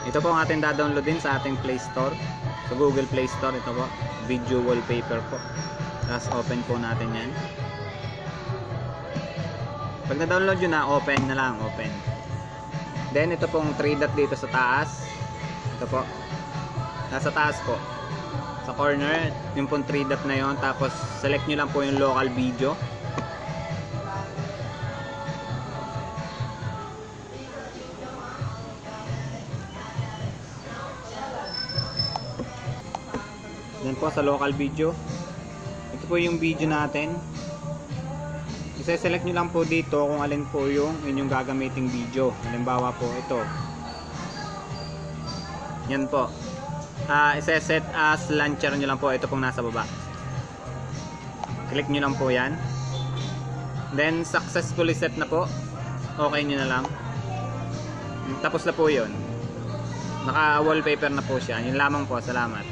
Ito po ang ating da-downloadin sa ating Play Store. Sa Google Play Store, ito po. Video wallpaper po. Tapos open po natin yan. Pag na-download yun na, open na lang, open. Then ito pong 3 dot dito sa taas. Ito po. Nasa taas po. Sa corner, yung pong 3 dot na yun. Tapos select nyo lang po yung local video. Yan po sa local video. Ito po yung video natin. I-select nyo lang po dito kung alin po yung inyong gagamiting video. Halimbawa po ito. Yan po. I-set as launcher nyo lang po. Ito pong nasa baba. Click nyo lang po yan. Then successfully set na po. Okay nyo na lang. Tapos na po yun. Naka wallpaper na po siya. Yun lamang po. Salamat.